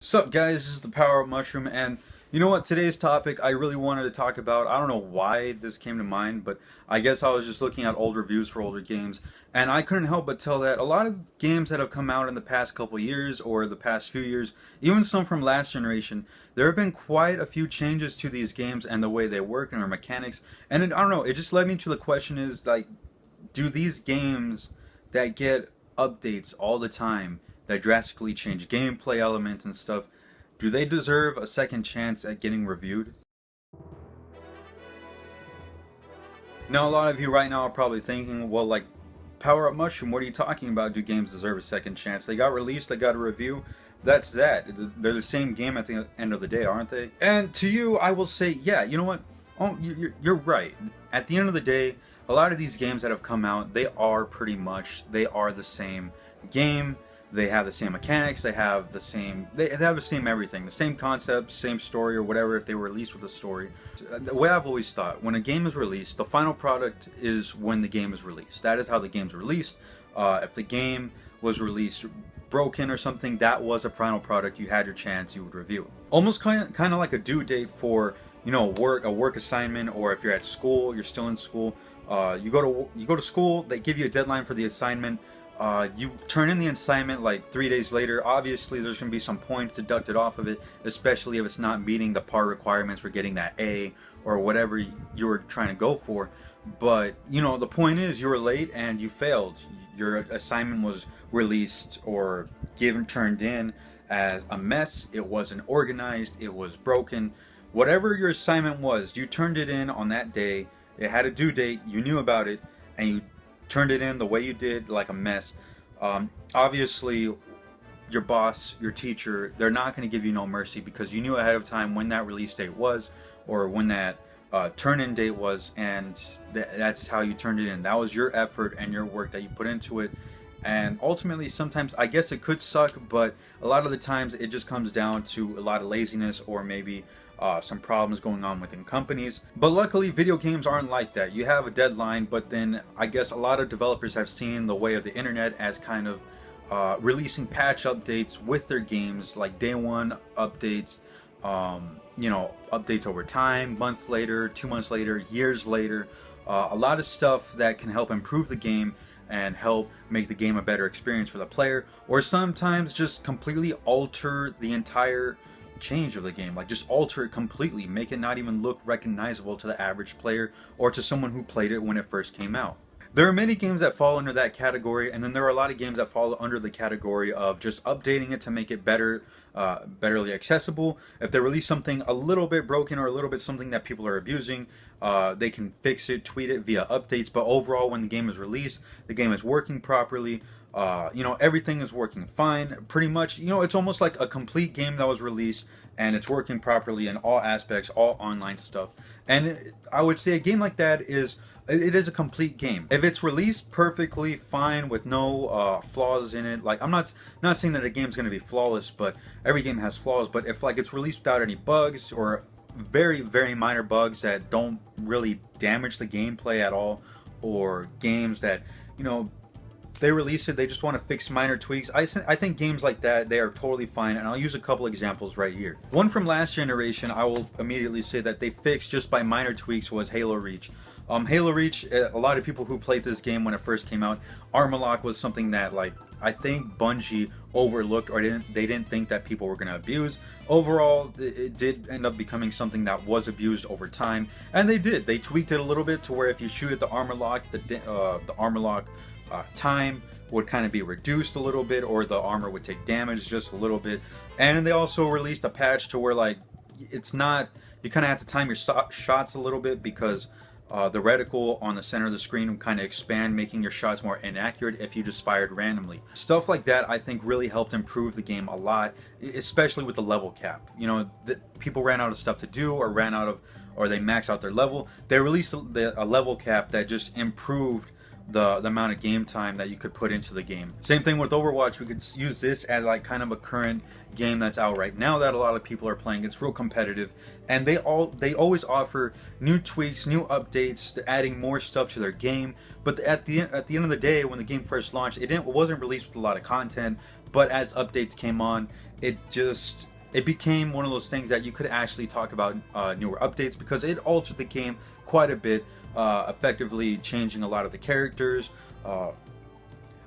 Sup guys, this is the Power Up Mushroom, and you know what, today's topic I really wanted to talk about. I don't know why this came to mind, but I guess I was just looking at old reviews for older games, and I couldn't help but tell that a lot of games that have come out in the past couple years or the past few years, even some from last generation, there have been quite a few changes to these games and the way they work and their mechanics. And I don't know, it just led me to the question is like, do these games that get updates all the time that drastically change gameplay elements and stuff, do they deserve a second chance at getting reviewed? Now, a lot of you right now are probably thinking, well, like, Power Up Mushroom, what are you talking about? Do games deserve a second chance? They got released, they got a review. That's that. They're the same game at the end of the day, aren't they? And to you, I will say, yeah, you know what? Oh, you're right. At the end of the day, a lot of these games that have come out, they are they are the same game. They have the same mechanics, they have the same everything, the same concept, same story or whatever if they were released with a story. The way I've always thought, when a game is released, the final product is when the game is released. That is how the game's released. If the game was released broken or something, that was a final product. You had your chance, you would review it. Almost kind of like a due date for, you know, a work assignment, or if you're at school, you're still in school, you go to school, they give you a deadline for the assignment. You turn in the assignment like 3 days later. Obviously, there's going to be some points deducted off of it, especially if it's not meeting the par requirements for getting that A or whatever you were trying to go for. But, you know, the point is you were late and you failed. Your assignment was released or turned in as a mess. It wasn't organized. It was broken. Whatever your assignment was, you turned it in on that day. It had a due date. You knew about it, and you turned it in the way you did, like a mess. Obviously, your boss, your teacher, they're not going to give you no mercy because you knew ahead of time when that release date was, or when that turn-in date was, and that's how you turned it in. That was your effort and your work that you put into it. And ultimately, sometimes I guess it could suck, but a lot of the times it just comes down to a lot of laziness, or maybe some problems going on within companies. But luckily, video games aren't like that. You have a deadline, but then I guess a lot of developers have seen the way of the internet as kind of releasing patch updates with their games, like day one updates, you know, updates over time, months later, 2 months later, years later. A lot of stuff that can help improve the game and help make the game a better experience for the player, or sometimes just completely alter the entire change of the game, like just alter it completely, make it not even look recognizable to the average player or to someone who played it when it first came out. There are many games that fall under that category, and then there are a lot of games that fall under the category of just updating it to make it better, betterly accessible. If they release something a little bit broken or a little bit something that people are abusing, they can fix it, tweet it via updates. But overall, when the game is released, the game is working properly. You know, everything is working fine. Pretty much, you know, it's almost like a complete game that was released and it's working properly in all aspects, all online stuff. And I would say a game like that is a complete game. If it's released perfectly fine with no flaws in it, like I'm not saying that the game's going to be flawless, but every game has flaws. But if like it's released without any bugs, or very minor bugs that don't really damage the gameplay at all, or games that, you know, they release it, they just want to fix minor tweaks. I think games like that, they are totally fine, and I'll use a couple examples right here. One from last generation, I will immediately say that they fixed just by minor tweaks, was Halo Reach. Halo Reach, a lot of people who played this game when it first came out, armor lock was something that, like, I think Bungie overlooked, or they didn't think that people were going to abuse. Overall, it did end up becoming something that was abused over time, and they did. They tweaked it a little bit to where if you shoot at the armor lock, the armor lock time would kind of be reduced a little bit, or the armor would take damage just a little bit. And they also released a patch to where, like, it's not, you kind of have to time your shots a little bit, because the reticle on the center of the screen would kind of expand, making your shots more inaccurate if you just fired randomly. Stuff like that I think really helped improve the game a lot, especially with the level cap. You know, people ran out of stuff to do, or they maxed out their level. They released a level cap that just improved the amount of game time that you could put into the game. Same thing with Overwatch. We could use this as like kind of a current game that's out right now that a lot of people are playing. It's real competitive, and they always offer new tweaks, new updates, adding more stuff to their game. But at the end of the day, when the game first launched, it wasn't released with a lot of content. But as updates came on, it became one of those things that you could actually talk about newer updates, because it altered the game quite a bit, effectively changing a lot of the characters, a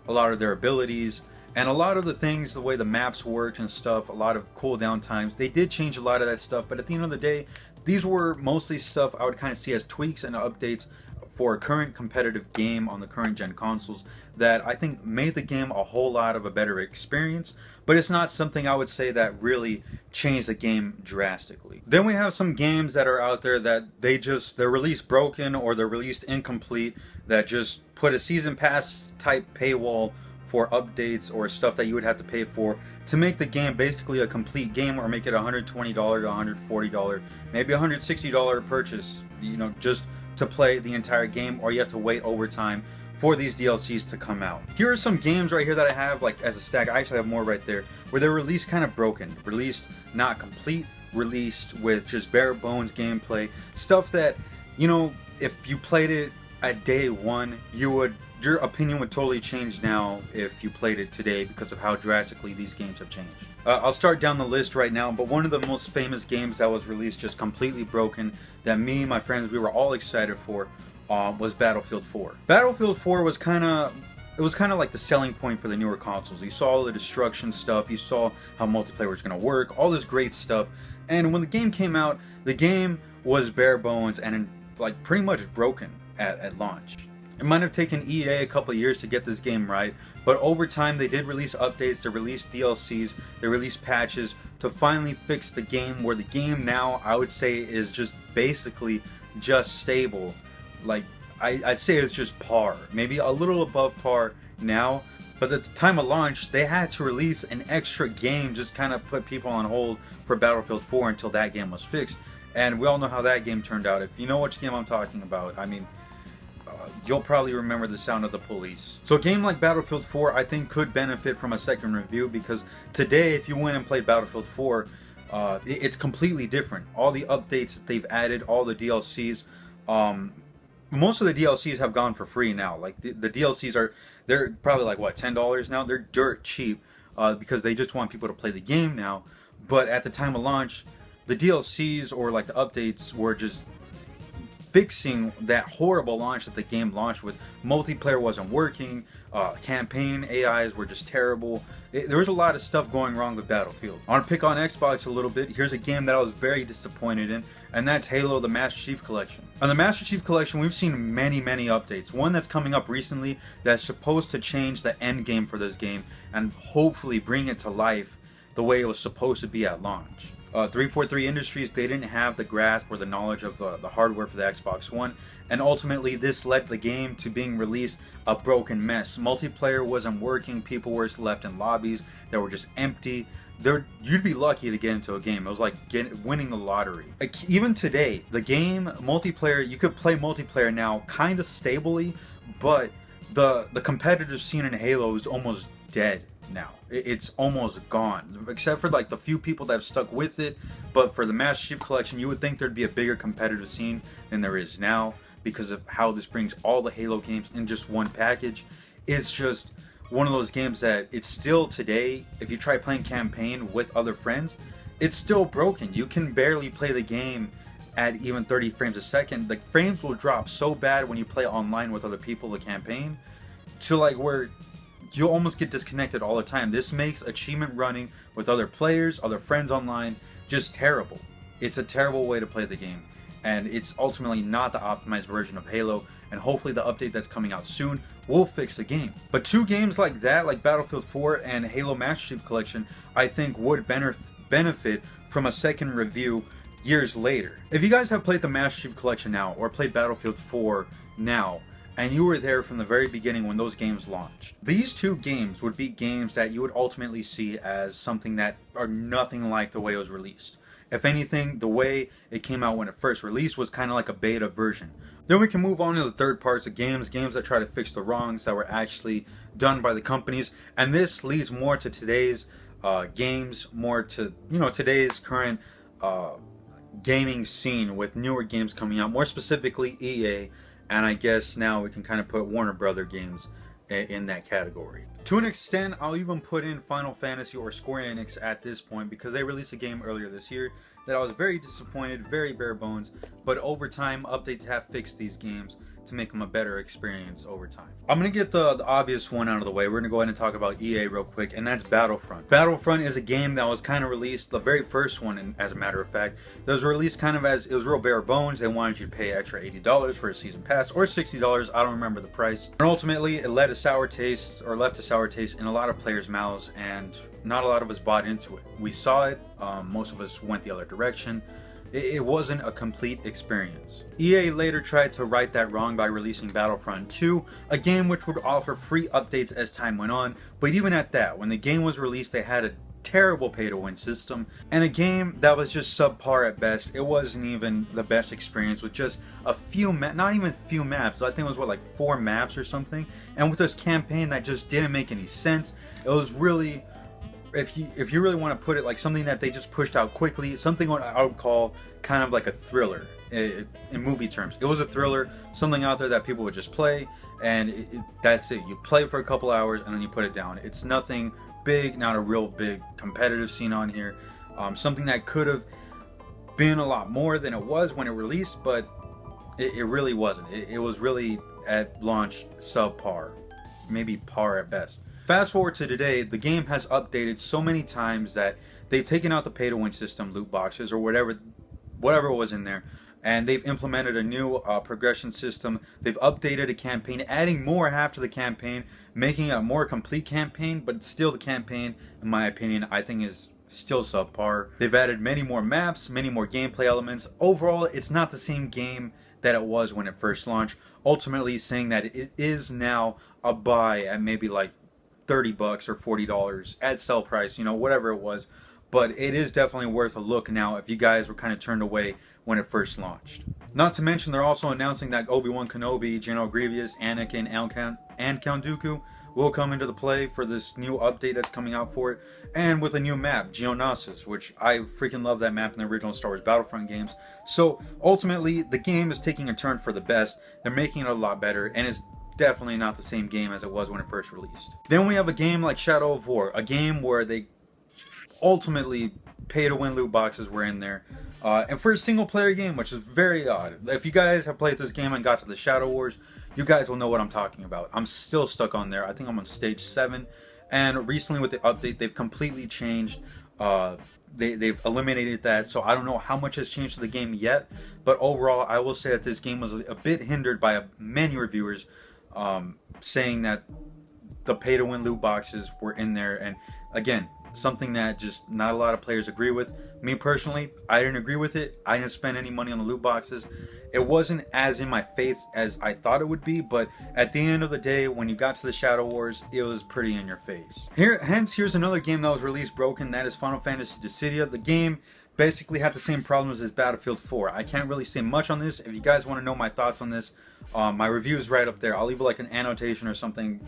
lot of their abilities, and a lot of the things, the way the maps worked and stuff, a lot of cooldown times. They did change a lot of that stuff, but at the end of the day, these were mostly stuff I would kind of see as tweaks and updates for a current competitive game on the current gen consoles that I think made the game a whole lot of a better experience, but it's not something I would say that really changed the game drastically. Then we have some games that are out there that they're released broken, or they're released incomplete, that just put a season pass type paywall for updates or stuff that you would have to pay for to make the game basically a complete game, or make it $120 to $140, maybe $160 purchase, just to play the entire game, or you have to wait overtime for these DLCs to come out. Here are some games right here that I have like as a stack. I actually have more right there, where they're released kind of broken, released not complete, released with just bare bones gameplay, stuff that, if you played it at day one, your opinion would totally change now if you played it today, because of how drastically these games have changed. I'll start down the list right now, but one of the most famous games that was released just completely broken, that me and my friends, we were all excited for, was Battlefield 4. Battlefield 4 was kind of like the selling point for the newer consoles. You saw all the destruction stuff, you saw how multiplayer was going to work, all this great stuff, and when the game came out, the game was bare bones and like pretty much broken at launch. It might have taken EA a couple years to get this game right, but over time they did release updates, they released DLCs, they released patches to finally fix the game, where the game now, I would say, is just basically just stable. Like, I'd say it's just par, maybe a little above par now, but at the time of launch, they had to release an extra game, just kind of put people on hold for Battlefield 4 until that game was fixed. And we all know how that game turned out. If you know which game I'm talking about, I mean, you'll probably remember the sound of the police. So a game like Battlefield 4, I think, could benefit from a second review, because today, if you went and played Battlefield 4, it's completely different. All the updates that they've added, all the DLCs, most of the DLCs have gone for free now. Like the DLCs they're probably like what, $10 now? They're dirt cheap, because they just want people to play the game now. But at the time of launch, the DLCs or like the updates were just fixing that horrible launch that the game launched with. Multiplayer wasn't working, campaign AIs were just terrible. There was a lot of stuff going wrong with Battlefield. I want to pick on Xbox a little bit. Here's a game that I was very disappointed in, and that's Halo: The Master Chief Collection. On the Master Chief Collection, we've seen many updates. One that's coming up recently that's supposed to change the end game for this game and hopefully bring it to life the way it was supposed to be at launch. 343 Industries, they didn't have the grasp or the knowledge of the hardware for the Xbox One, and ultimately this led the game to being released a broken mess. Multiplayer wasn't working, people were left in lobbies that were just empty. You'd be lucky to get into a game. It was like winning the lottery. Like, even today, the game multiplayer, you could play multiplayer now kind of stably, but the competitive scene in Halo is almost dead now. It's almost gone, except for like the few people that have stuck with it. But for the Master Chief Collection, you would think there'd be a bigger competitive scene than there is now, because of how this brings all the Halo games in just one package. It's just one of those games that it's still today, if you try playing campaign with other friends, it's still broken. You can barely play the game at even 30 frames a second. Like, frames will drop so bad when you play online with other people, the campaign, to like where you'll almost get disconnected all the time. This makes achievement running with other players, other friends online, just terrible. It's a terrible way to play the game, and it's ultimately not the optimized version of Halo, and hopefully the update that's coming out soon will fix the game. But two games like that, like Battlefield 4 and Halo Master Chief Collection, I think would benefit from a second review years later. If you guys have played the Master Chief Collection now, or played Battlefield 4 now, and you were there from the very beginning when those games launched, these two games would be games that you would ultimately see as something that are nothing like the way it was released. If anything, the way it came out when it first released was kind of like a beta version. Then we can move on to the third parts of games that try to fix the wrongs that were actually done by the companies. And this leads more to today's games, more to, today's current gaming scene with newer games coming out, more specifically EA. And I guess now we can kind of put Warner Brother games in that category. To an extent, I'll even put in Final Fantasy or Square Enix at this point, because they released a game earlier this year that I was very disappointed, very bare bones, but over time, updates have fixed these games to make them a better experience over time. I'm going to get the obvious one out of the way. We're going to go ahead and talk about EA real quick, and that's Battlefront. Battlefront is a game that was kind of released, the very first one, and as a matter of fact, that was released kind of as, it was real bare bones. They wanted you to pay extra $80 for a season pass, or $60, I don't remember the price. And ultimately, it left a sour taste in a lot of players' mouths, and not a lot of us bought into it. We saw it, most of us went the other direction. It wasn't a complete experience. EA later tried to right that wrong by releasing Battlefront 2, a game which would offer free updates as time went on, but even at that, when the game was released, they had a terrible pay-to-win system, and a game that was just subpar at best. It wasn't even the best experience, with just a few not even a few maps. I think it was what, like 4 maps or something, and with this campaign that just didn't make any sense. It was really, if you really want to put it, like something that they just pushed out quickly, something what I would call kind of like a thriller in movie terms. It was a thriller, something out there that people would just play, and that's it. You play for a couple hours and then you put it down. It's nothing big, not a real big competitive scene on here. Something that could have been a lot more than it was when it released, but it really wasn't. It was really at launch subpar, maybe par at best. Fast forward to today, the game has updated so many times that they've taken out the pay-to-win system, loot boxes, or whatever was in there, and they've implemented a new progression system. They've updated a campaign, adding more after the campaign, making it a more complete campaign, but still the campaign, in my opinion, I think is still subpar. They've added many more maps, many more gameplay elements. Overall, it's not the same game that it was when it first launched, ultimately saying that it is now a buy at maybe like $30 or $40 at sell price, you know, whatever it was. But it is definitely worth a look now if you guys were kind of turned away when it first launched. Not to mention, they're also announcing that Obi-Wan Kenobi, General Grievous, Anakin, and Count Dooku will come into the play for this new update that's coming out for it, and with a new map, Geonosis, which I freaking love that map in the original Star Wars Battlefront games. So ultimately, the game is taking a turn for the best. They're making it a lot better, and it's definitely not the same game as it was when it first released. Then we have a game like Shadow of War, a game where they ultimately pay-to-win loot boxes were in there. And for a single-player game, which is very odd. If you guys have played this game and got to the Shadow Wars, you guys will know what I'm talking about. I'm still stuck on there. I think I'm on stage 7. And recently with the update, they've completely changed. They've eliminated that. So I don't know how much has changed to the game yet. But overall, I will say that this game was a bit hindered by many reviewers saying that the pay-to-win loot boxes were in there. And again, something that just not a lot of players agree with. Me personally, I didn't agree with it. I didn't spend any money on the loot boxes. It wasn't as in my face as I thought it would be, but at the end of the day, when you got to the Shadow Wars, it was pretty in your face. Here's another game that was released broken. That is Final Fantasy Dissidia. The game basically had the same problems as Battlefield 4. I can't really say much on this. If you guys want to know my thoughts on this, my review is right up there. I'll leave like an annotation or something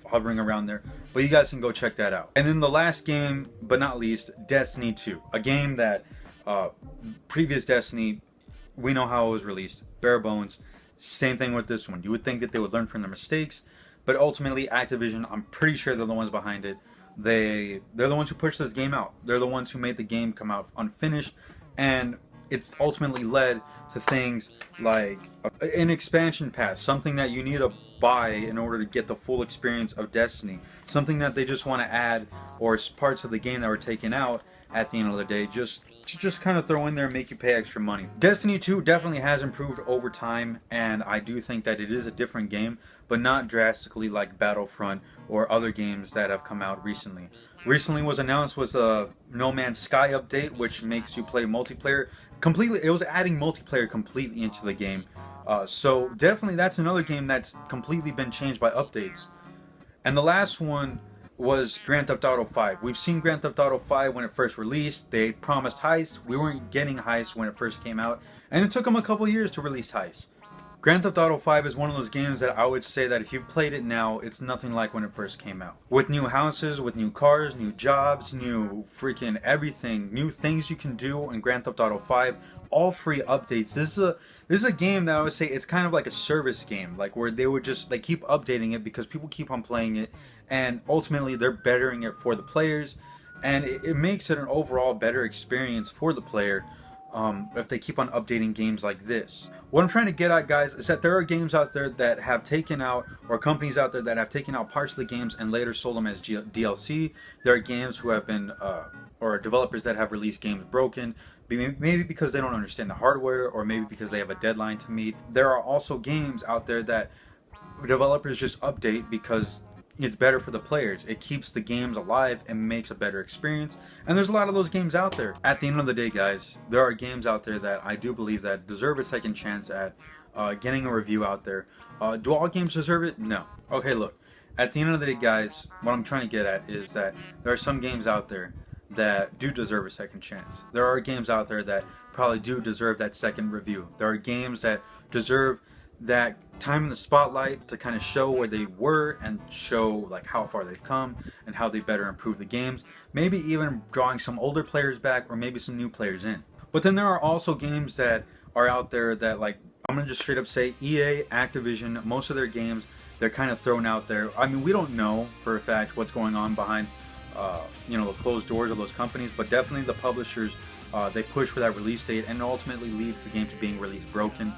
hovering around there, but you guys can go check that out. And then the last game, but not least, Destiny 2, a game that previous Destiny, we know how it was released, bare bones. Same thing with this one. You would think that they would learn from their mistakes, but ultimately Activision, I'm pretty sure they're the ones behind it. They're the ones who pushed this game out. They're the ones who made the game come out unfinished, and it's ultimately led to things like an expansion pass, something that you need to buy in order to get the full experience of Destiny, something that they just want to add, or parts of the game that were taken out at the end of the day, just kind of throw in there and make you pay extra money. Destiny 2 definitely has improved over time, and I do think that it is a different game, but not drastically like Battlefront or other games that have come out recently. Recently was announced was a No Man's Sky update, which makes you play multiplayer completely. It was adding multiplayer completely into the game. So definitely that's another game that's completely been changed by updates. And the last one was Grand Theft Auto 5. We've seen Grand Theft Auto 5 when it first released. They promised Heist. We weren't getting Heist when it first came out. And it took them a couple years to release Heist. Grand Theft Auto 5 is one of those games that I would say that if you played it now, it's nothing like when it first came out. With new houses, with new cars, new jobs, new freaking everything, new things you can do in Grand Theft Auto 5, all free updates. This is a game that I would say it's kind of like a service game, like where they would just like keep updating it because people keep on playing it, and ultimately they're bettering it for the players, and it makes it an overall better experience for the player. If they keep on updating games like this. What I'm trying to get at, guys, is that there are games out there that have taken out, or companies out there that have taken out parts of the games and later sold them as DLC. There are games who have been, or developers that have released games broken, maybe because they don't understand the hardware, or maybe because they have a deadline to meet. There are also games out there that developers just update because it's better for the players. It keeps the games alive and makes a better experience. And there's a lot of those games out there. At the end of the day, guys, there are games out there that I do believe that deserve a second chance at getting a review out there. Do all games deserve it? No. Okay, look. At the end of the day, guys, what I'm trying to get at is that there are some games out there that do deserve a second chance. There are games out there that probably do deserve that second review. There are games that deserve that time in the spotlight to kind of show where they were and show like how far they've come and how they better improve the games. Maybe even drawing some older players back or maybe some new players in. But then there are also games that are out there that, like, I'm gonna just straight up say EA, Activision, most of their games, they're kind of thrown out there. I mean, we don't know for a fact what's going on behind the closed doors of those companies, but definitely the publishers, they push for that release date and ultimately leads the game to being released broken.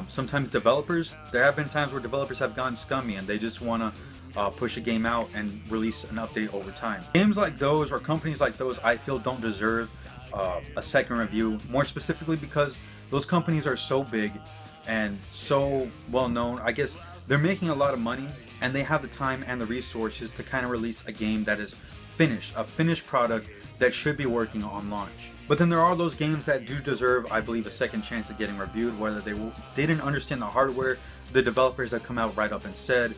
Sometimes developers, there have been times where developers have gone scummy and they just want to push a game out and release an update over time. Games like those, or companies like those, I feel don't deserve a second review, more specifically because those companies are so big and so well known. I guess they're making a lot of money and they have the time and the resources to kind of release a game that is finished, a finished product that should be working on launch. But then there are those games that do deserve, I believe, a second chance at getting reviewed, whether they didn't understand the hardware. The developers have come out right up and said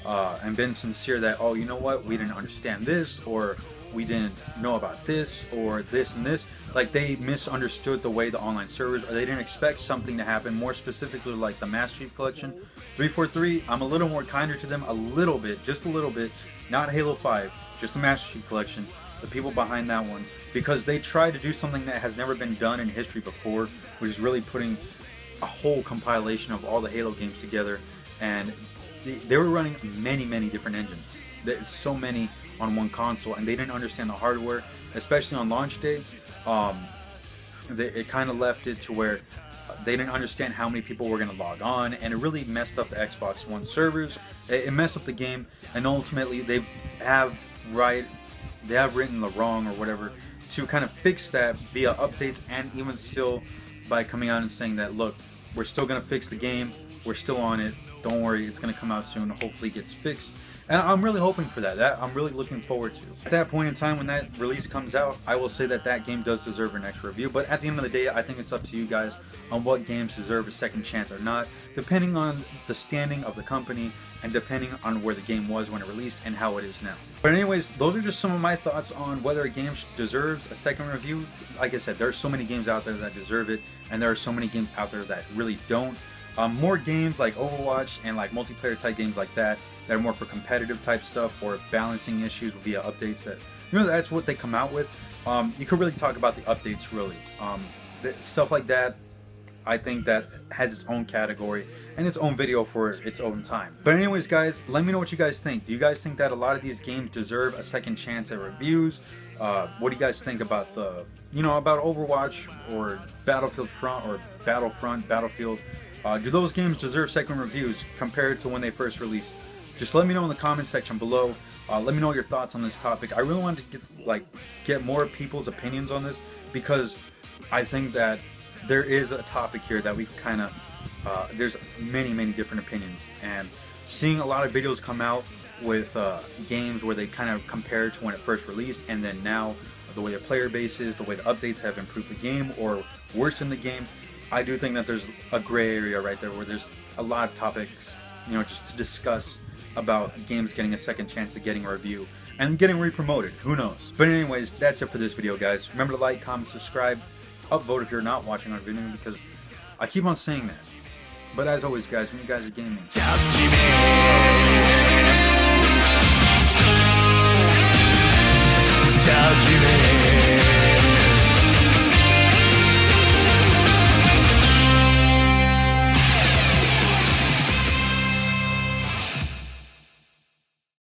and been sincere that, oh, you know what, we didn't understand this, or we didn't know about this, or this and this. Like, they misunderstood the way the online servers, or they didn't expect something to happen. More specifically, like the Master Chief Collection 343, I'm a little more kinder to them, a little bit, just a little bit. Not Halo 5, just the Master Chief Collection. The people behind that one, because they tried to do something that has never been done in history before, which is really putting a whole compilation of all the Halo games together, and they were running many different engines. There's so many on one console, and they didn't understand the hardware, especially on launch day. It kind of left it to where they didn't understand how many people were going to log on, and it really messed up the Xbox One servers. It messed up the game, and ultimately they have written the wrong or whatever to kind of fix that via updates, and even still by coming out and saying that, look, we're still going to fix the game, we're still on it, don't worry, it's going to come out soon, hopefully it gets fixed. And I'm really hoping for that. I'm really looking forward to. At that point in time when that release comes out, I will say that that game does deserve an extra review. But at the end of the day, I think it's up to you guys on what games deserve a second chance or not, depending on the standing of the company and depending on where the game was when it released and how it is now. But anyways, those are just some of my thoughts on whether a game deserves a second review. Like I said, there are so many games out there that deserve it, and there are so many games out there that really don't. More games like Overwatch and like multiplayer type games like that are more for competitive type stuff or balancing issues via updates, that, you know, that's what they come out with. You could really talk about the updates, really. Stuff like that, I think that has its own category and its own video for its own time. But anyways, guys, let me know what you guys think. Do you guys think that a lot of these games deserve a second chance at reviews? What do you guys think about about Overwatch or Battlefield? Do those games deserve second reviews compared to when they first released? Just let me know in the comment section below. Let me know your thoughts on this topic. I really wanted to get more people's opinions on this, because I think that there is a topic here that we kind of there's many different opinions, and seeing a lot of videos come out with games where they kind of compare to when it first released and then now, the way the player base is, the way the updates have improved the game or worsened the game. I do think that there's a gray area right there where there's a lot of topics, just to discuss about games getting a second chance at getting a review and getting re-promoted. Who knows? But anyways, that's it for this video, guys. Remember to like, comment, subscribe, upvote if you're not watching our video, because I keep on saying that. But as always, guys, when you guys are gaming,